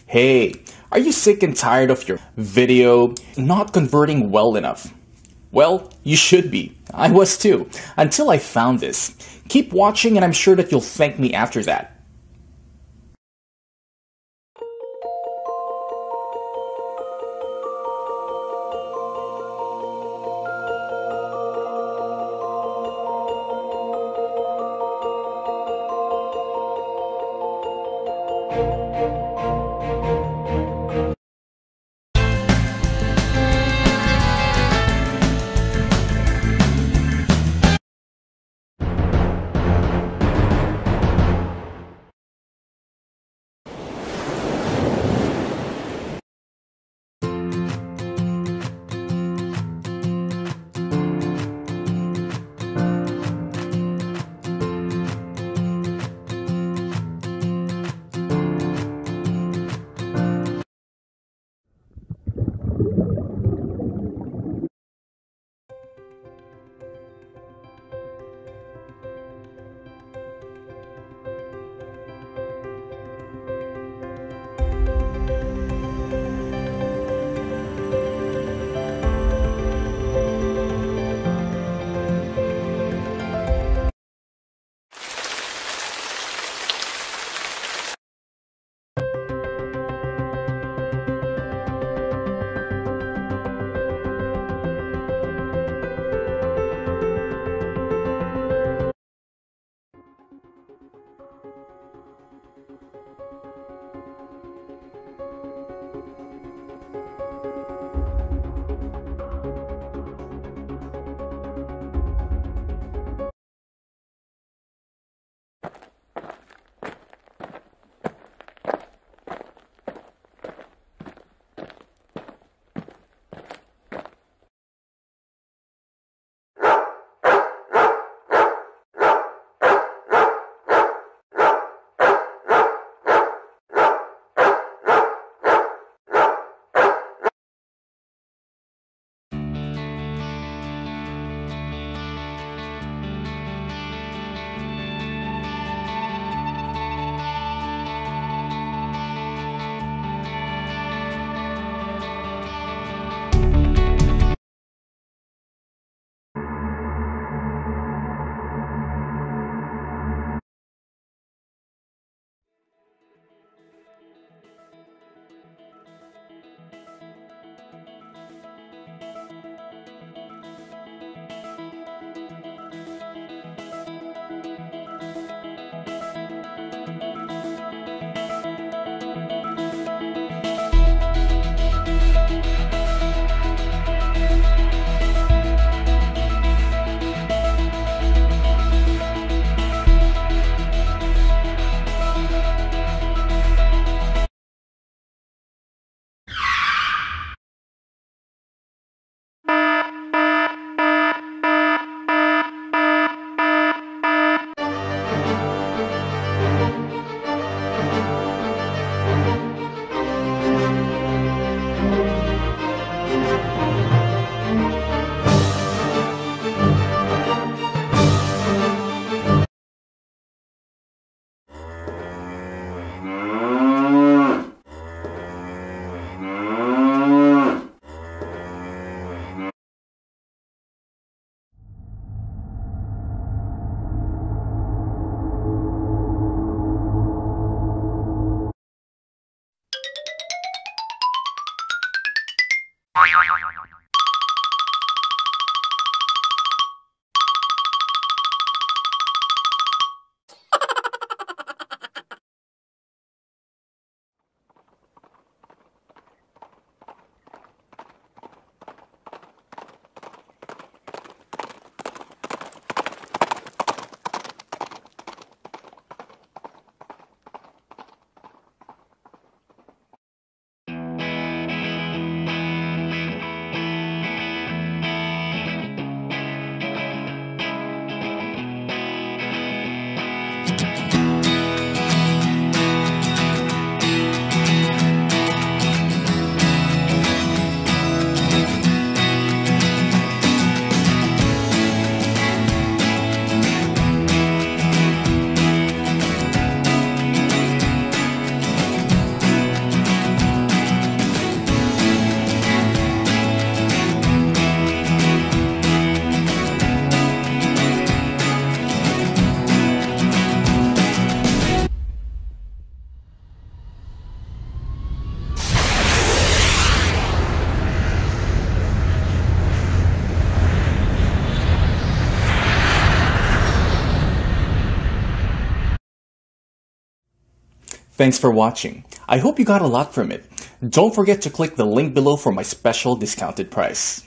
Hey, are you sick and tired of your video not converting well enough? Well, you should be. I was too, until I found this. Keep watching and I'm sure that you'll thank me after that. Thanks for watching. I hope you got a lot from it. Don't forget to click the link below for my special discounted price.